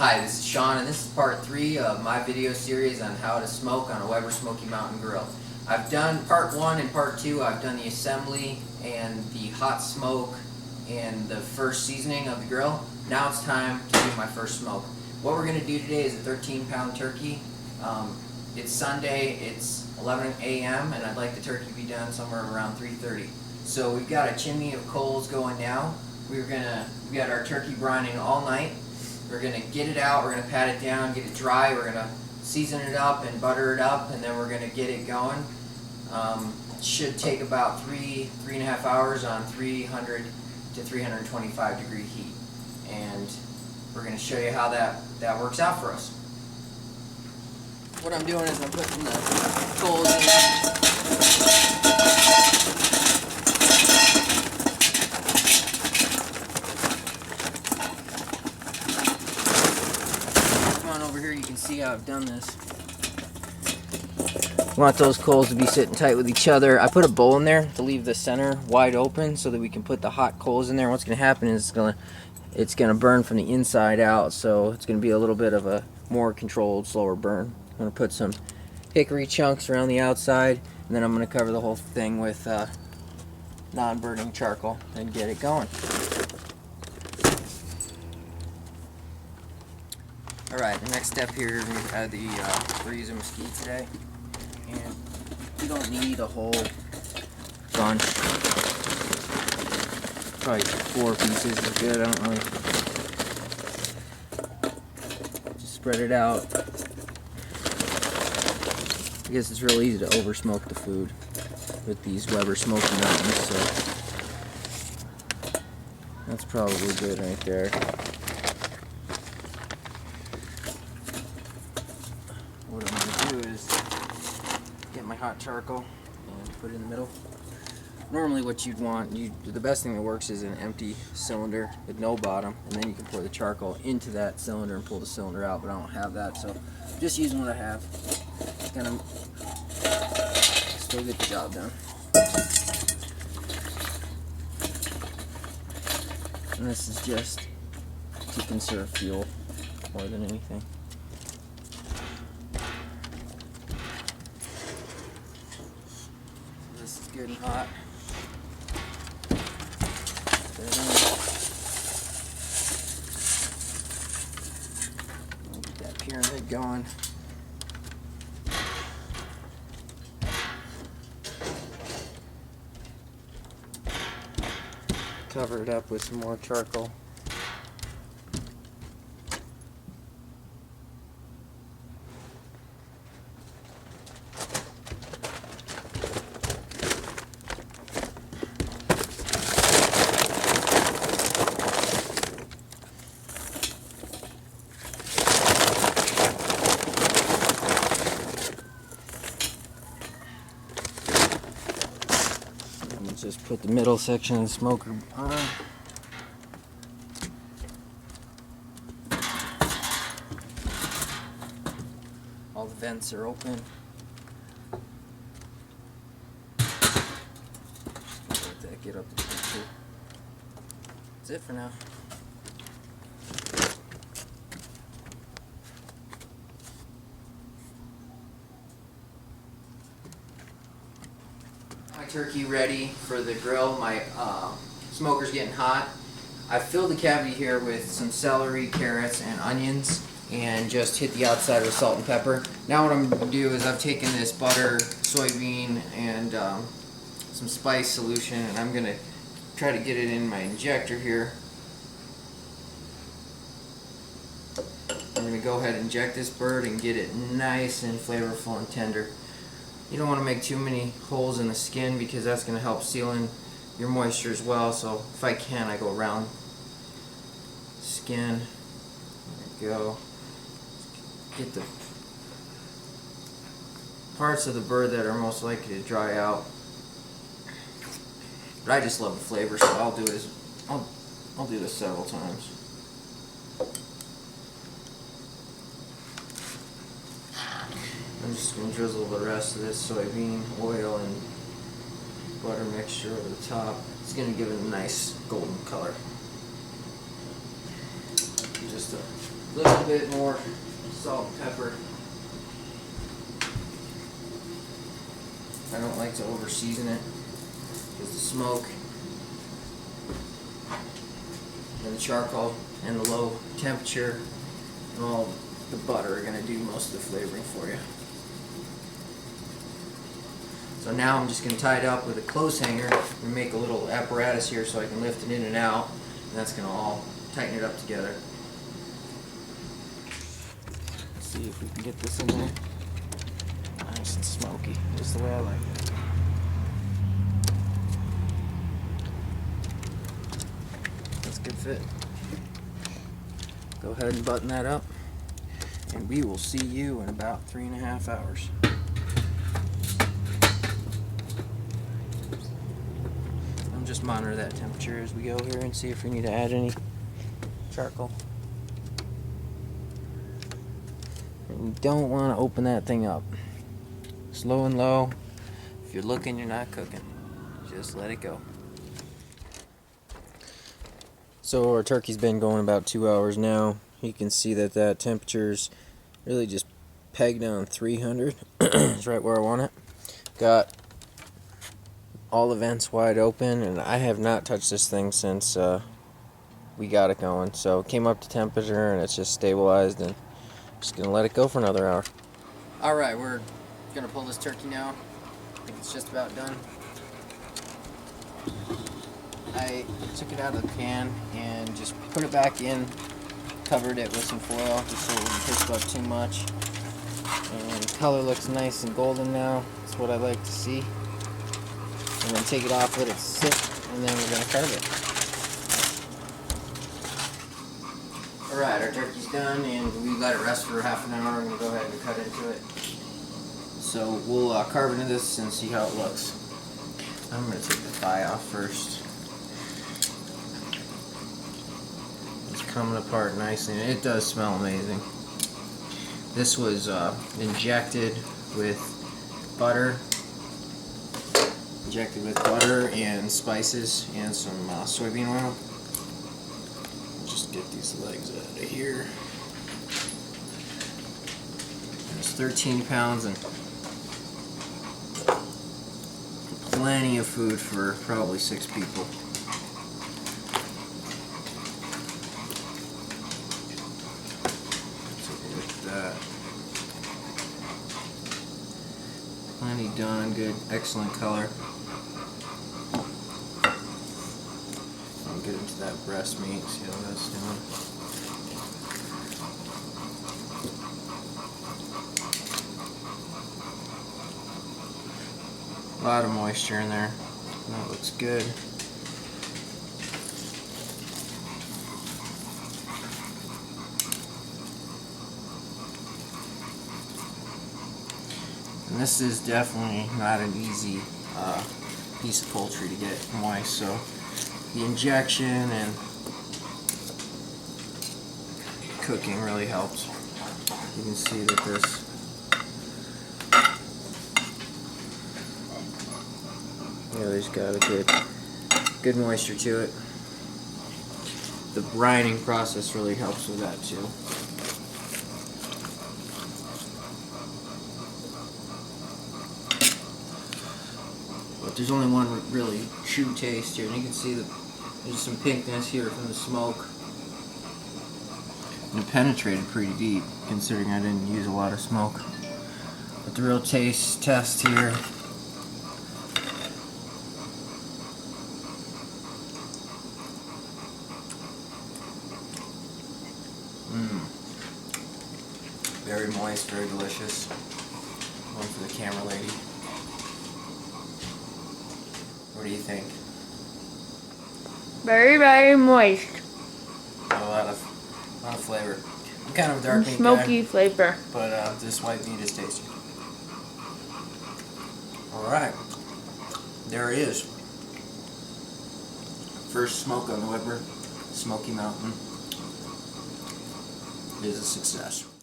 Hi, this is Sean, and this is part 3 of my video series on how to smoke on a Weber Smoky Mountain grill. I've done part 1 and part 2. I've done the assembly and the hot smoke and the first seasoning of the grill. Now it's time to do my first smoke. What we're going to do today is a 13-pound turkey. It's Sunday, it's 11 a.m. and I'd like the turkey to be done somewhere around 3:30. So we've got a chimney of coals going now. We got our turkey brining all night. We're going to get it out, we're going to pat it down, get it dry, we're going to season it up and butter it up, and then we're going to get it going. Should take about 3.5 hours on 300 to 325 degree heat. And we're going to show you how that works out for us. What I'm doing is I'm putting the coals in. Over here you can see how I've done this. You want those coals to be sitting tight with each other. I put a bowl in there to leave the center wide open so that we can put the hot coals in there. What's going to happen is it's going to burn from the inside out, so it's going to be a little bit of a more controlled, slower burn. I'm going to put some hickory chunks around the outside, and then I'm going to cover the whole thing with non-burning charcoal and get it going. Alright, the next step here, we're using mesquite today, and you don't need a whole bunch. Probably 4 pieces is good, I don't really. Just spread it out. I guess it's real easy to over smoke the food with these Weber Smoky Mountains, so that's probably good right there. What I'm going to do is get my hot charcoal and put it in the middle. Normally what you'd want, the best thing that works is an empty cylinder with no bottom, and then you can pour the charcoal into that cylinder and pull the cylinder out, but I don't have that, so just using what I have. It's going to still get the job done. And this is just to conserve fuel more than anything. This is good and hot. Get that pyramid going. Cover it up with some more charcoal. Just put the middle section of the smoker on. All the vents are open. Let that get up the temperature. That's it for now. My turkey ready for the grill. My smoker's getting hot. I filled the cavity here with some celery, carrots, and onions, and just hit the outside with salt and pepper. Now what I'm going to do is I've taken this butter, soybean, and some spice solution, and I'm going to try to get it in my injector here. I'm going to go ahead and inject this bird and get it nice and flavorful and tender. You don't want to make too many holes in the skin because that's going to help seal in your moisture as well. So if I can, I go around skin. There we go. Get the parts of the bird that are most likely to dry out. But I just love the flavor, so I'll do this several times. I'm just going to drizzle the rest of this soybean oil and butter mixture over the top. It's going to give it a nice golden color. Just a a little bit more salt and pepper. I don't like to over season it because the smoke and the charcoal and the low temperature and all the butter are going to do most of the flavoring for you. So now I'm just going to tie it up with a clothes hanger and make a little apparatus here so I can lift it in and out, and that's going to all tighten it up together. Let's see if we can get this in there. Nice and smoky, just the way I like it. That's a good fit. Go ahead and button that up, and we will see you in about 3.5 hours. Just monitor that temperature as we go here and see if we need to add any charcoal. And you don't want to open that thing up. Slow and low. If you're looking, you're not cooking. Just let it go. So our turkey's been going about 2 hours now. You can see that temperature's really just pegged on 300. It's right where I want it. Got all the vents wide open, and I have not touched this thing since we got it going. So it came up to temperature and it's just stabilized, and just gonna let it go for another hour. Alright, we're gonna pull this turkey now. I think it's just about done. I took it out of the pan and just put it back in, covered it with some foil just so it wouldn't crisp up too much. And the color looks nice and golden now. That's what I like to see. And then take it off, let it sit, and then we're going to carve it. Alright, our turkey's done, and we let it rest for half an hour. I'm going to go ahead and cut into it. So we'll carve into this and see how it looks. I'm going to take the thigh off first. It's coming apart nicely, and it does smell amazing. This was injected with butter. Injected with butter and spices and some soybean oil. Just get these legs out of here. There's 13 pounds and plenty of food for probably 6 people. Take a look at that. Plenty done, good, excellent color. Get into that breast meat, see how that's doing. A lot of moisture in there. That looks good. And this is definitely not an easy piece of poultry to get moist, so the injection and cooking really helps. You can see that this really's got a good moisture to it. The brining process really helps with that too. But there's only one really true taste here, and you can see that there's some pinkness here from the smoke. And it penetrated pretty deep, considering I didn't use a lot of smoke. But the real test here. Very moist, very delicious. One for the camera lady. What do you think? Very, very moist. A lot of flavor. I'm kind of a dark meat Smoky guy, flavor. but this white meat is tasty. Alright, there it is. First smoke on the Weber Smoky Mountain is a success.